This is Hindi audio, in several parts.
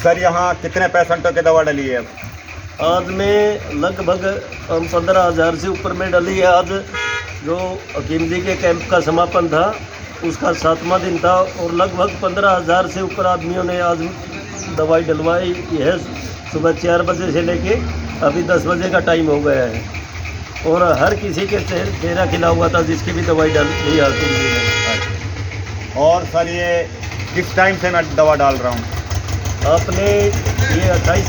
सर यहाँ कितने पेशेंटों की दवा डली है अब? आज में लगभग 15,000 से ऊपर में डली है। आज जो हकीम जी के कैंप का समापन था उसका 7वां दिन था और लगभग 15,000 से ऊपर आदमियों ने आज दवाई डलवाई है। सुबह 4 बजे से लेके अभी 10 बजे का टाइम हो गया है और हर किसी के चेहरा खिला हुआ था जिसकी भी दवाई डल ली हकीम जी ने। और सर ये किस टाइम से मैं दवा डाल रहा हूँ? आपने ये 28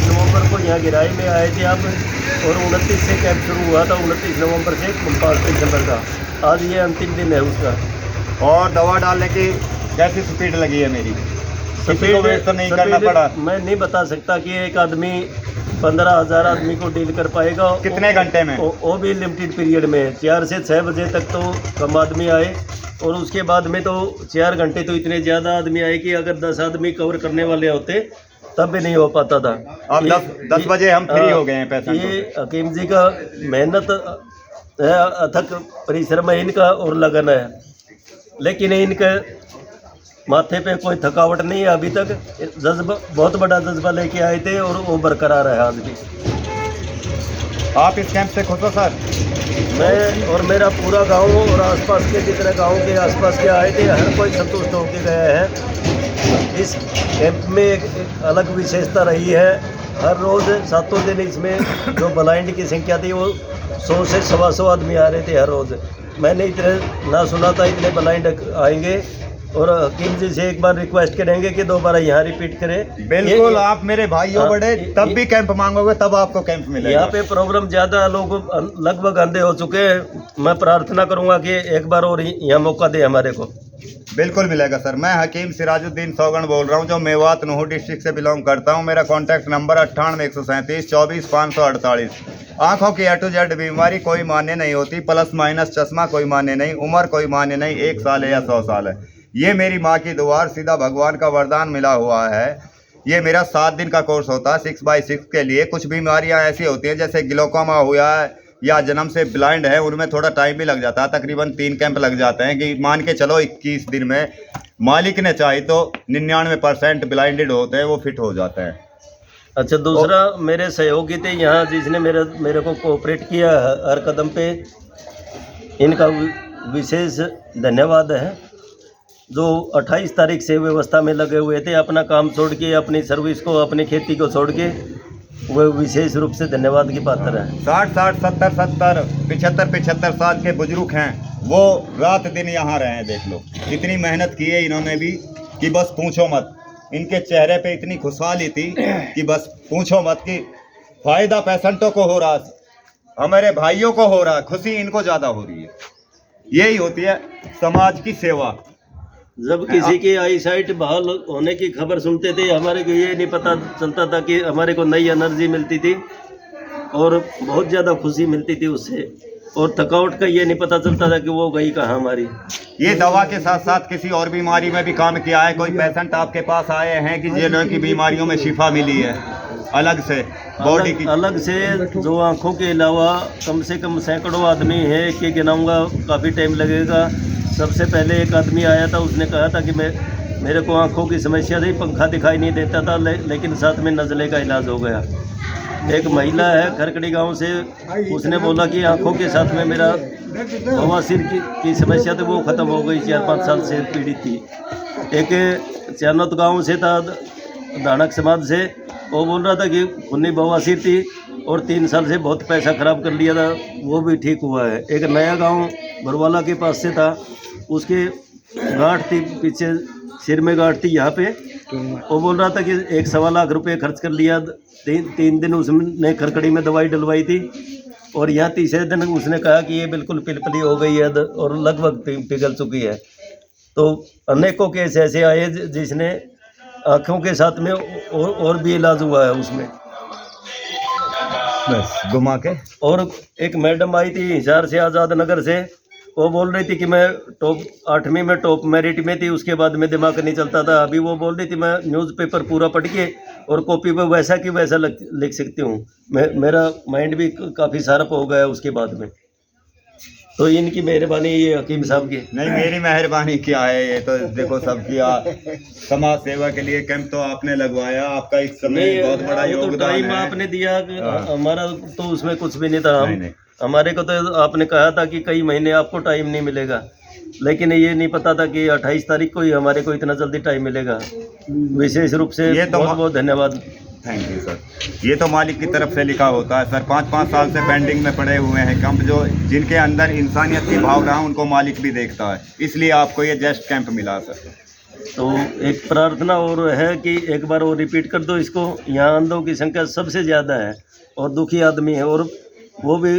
नवंबर को यहाँ गिराई में आए थे आप और 29 से कैंप शुरू हुआ था। 29 नवंबर से 5 दिसंबर का आज ये अंतिम दिन है उसका। और दवा डालने की कैसी स्पीड लगी है मेरी? स्पीड वेट तो नहीं करना पड़ा? मैं नहीं बता सकता कि एक आदमी 15,000 आदमी को डील कर पाएगा। कितने घंटे में? वो भी लिमिटेड पीरियड में 4 से 6 बजे तक तो कम आदमी आए और उसके बाद में तो 4 घंटे तो इतने ज़्यादा आदमी आए कि अगर 10 आदमी कवर करने वाले होते तब भी नहीं हो पाता था। अब 10 बजे हम फ्री हो गए हैं पेशेंट। ये हकीम जी का मेहनत है, अथक परिश्रम है इनका और लगन है, लेकिन इनके माथे पे कोई थकावट नहीं है अभी तक। जज्बा, बहुत बड़ा जज्बा लेके आए थे और वो बरकरार है आज भी। आप इस कैंप से खुश हो सर? मैं और मेरा पूरा गांव और आसपास के जितने गांव के आसपास के आए थे हर कोई संतुष्ट होकर गया है। इस कैंप में एक अलग विशेषता रही है। हर रोज़ 7 दिन इसमें जो ब्लाइंड की संख्या थी वो 100 से 125 आदमी आ रहे थे हर रोज़। मैंने इतने ना सुना था इतने ब्लाइंड आएंगे और हकीम जी से एक बार रिक्वेस्ट करेंगे कि दोबारा यहाँ रिपीट करें। बिल्कुल, आप मेरे भाइयों बड़े तब भी कैंप मांगोगे तब आपको कैंप मिलेगा। यहाँ पे प्रॉब्लम ज़्यादा, लोग लगभग अंधे हो चुके हैं। मैं प्रार्थना करूँगा कि एक बार और यहाँ मौका दे हमारे को। बिल्कुल मिलेगा सर। मैं हकीम सिराजुद्दीन सौगन बोल रहा हूँ जो मेवात नूह डिस्ट्रिक्ट से बिलोंग करता हूँ। मेरा कॉन्टैक्ट नंबर 98 137 24 548। आँखों की A to Z बीमारी कोई मान्य नहीं होती, प्लस माइनस चश्मा कोई मान्य नहीं, उम्र कोई मान्य नहीं, 1 साल है या 100 साल है। ये मेरी माँ की दुआ, सीधा भगवान का वरदान मिला हुआ है। ये मेरा 7 दिन का कोर्स होता है 6x6 के लिए। कुछ बीमारियाँ ऐसी होती हैं जैसे ग्लोकोमा हुआ है या जन्म से ब्लाइंड है, उनमें थोड़ा टाइम भी लग जाता है। तकरीबन 3 कैंप लग जाते हैं कि मान के चलो 21 दिन में मालिक ने चाहे तो 99% ब्लाइंडेड होते हैं, वो फिट हो जाते हैं। अच्छा, दूसरा मेरे सहयोगी थे यहाँ जिसने मेरे को कोऑपरेट किया हर कदम पे, इनका विशेष धन्यवाद है। जो 28 तारीख से व्यवस्था में लगे हुए थे, अपना काम छोड़ के, अपनी सर्विस को, अपनी खेती को छोड़ के, वो विशेष रूप से धन्यवाद की पात्र है। 60 70 75 साल के बुजुर्ग हैं, वो रात दिन यहाँ रहे हैं। देख लो कितनी मेहनत की है इन्होंने भी कि बस पूछो मत। इनके चेहरे पे इतनी खुशहाली थी कि बस पूछो मत कि फायदा पेशेंटों को हो रहा, हमारे भाइयों को हो रहा, खुशी इनको ज़्यादा हो रही है। यही होती है समाज की सेवा। जब किसी की आई साइट बहाल होने की खबर सुनते थे, हमारे को ये नहीं पता चलता था कि हमारे को नई एनर्जी मिलती थी और बहुत ज़्यादा खुशी मिलती थी उससे, और थकावट का ये नहीं पता चलता था कि वो गई कहाँ हमारी। ये दवा के साथ साथ किसी और बीमारी में भी काम किया है? कोई पेशेंट आपके पास आए हैं कि जिन की बीमारियों में शिफा मिली है अलग से बॉडी की? अलग से जो आँखों के अलावा कम से कम सैकड़ों आदमी है कि गिनाऊंगा, काफ़ी टाइम लगेगा। सबसे पहले एक आदमी आया था, उसने कहा था कि मेरे को आंखों की समस्या थी, पंखा दिखाई नहीं देता था, लेकिन साथ में नज़ले का इलाज हो गया। एक महिला है खरकड़ी गांव से, उसने बोला कि आंखों के साथ में मेरा बवासीर की समस्या थी, वो ख़त्म हो गई। 4-5 साल से पीड़ित थी। एक चानोत गाँव से था, दानक समाज से, वो बोल रहा था कि खूनी बवासीर थी और 3 साल से बहुत पैसा ख़राब कर लिया था, वो भी ठीक हुआ है। एक नया गांव बरवाला के पास से था, उसके गांठ थी पीछे, सिर में गांठ थी यहाँ पे, वो बोल रहा था कि 1.25 लाख रुपए खर्च कर लिया। 3 दिन उसने खरकड़ी में दवाई डलवाई थी और यहाँ तीसरे दिन उसने कहा कि ये बिल्कुल पिलपली हो गई है और लगभग पिघल चुकी है। तो अनेकों केस ऐसे आए जिसने आँखों के साथ में और भी इलाज हुआ है उसमें बस घुमा के। और एक मैडम आई थी हिसार से, आज़ाद नगर से, वो बोल रही थी कि मैं टॉप 8वीं में टॉप मेरिट में थी, उसके बाद में दिमाग नहीं चलता था। अभी वो बोल रही थी मैं न्यूज़पेपर पूरा पढ़ के और कॉपी पे वैसा कि वैसा लिख सकती हूँ। मेरा माइंड भी काफ़ी शार्प हो गया उसके बाद में। तो इनकी मेहरबानी ये हकीम साहब की। नहीं, मेरी मेहरबानी क्या है, ये तो देखो सबकी समाज सेवा के लिए कैंप तो आपने लगवाया, आपका इस समय बहुत बड़ा वो तो योगदान टाइम है। आपने दिया कि हाँ। हमारा तो उसमें कुछ भी नहीं था। नहीं, नहीं। हमारे को तो आपने कहा था कि कई महीने आपको टाइम नहीं मिलेगा, लेकिन ये नहीं पता था कि 28 तारीख को ही हमारे को इतना जल्दी टाइम मिलेगा। विशेष रूप से ये तो बहुत बहुत धन्यवाद। Thank you sir. ये तो मालिक की तरफ से लिखा होता है सर। 5-5 साल से पेंडिंग में पड़े हुए हैं कैंप, जो जिनके अंदर इंसानियत की भावना है उनको मालिक भी देखता है, इसलिए आपको ये जस्ट कैंप मिला सर। तो एक प्रार्थना और है कि एक बार वो रिपीट कर दो इसको। यहाँ अंधों की संख्या सबसे ज़्यादा है और दुखी आदमी है, और वो भी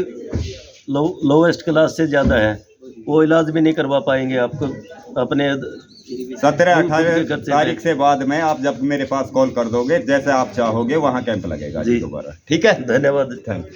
लोवेस्ट क्लास से ज़्यादा है। वो इलाज भी नहीं करवा पाएंगे आपको अपने 17-18 तारीख से बाद में आप जब मेरे पास कॉल कर दोगे, जैसे आप चाहोगे वहाँ कैंप लगेगा जी दोबारा। ठीक है, धन्यवाद। Thank you.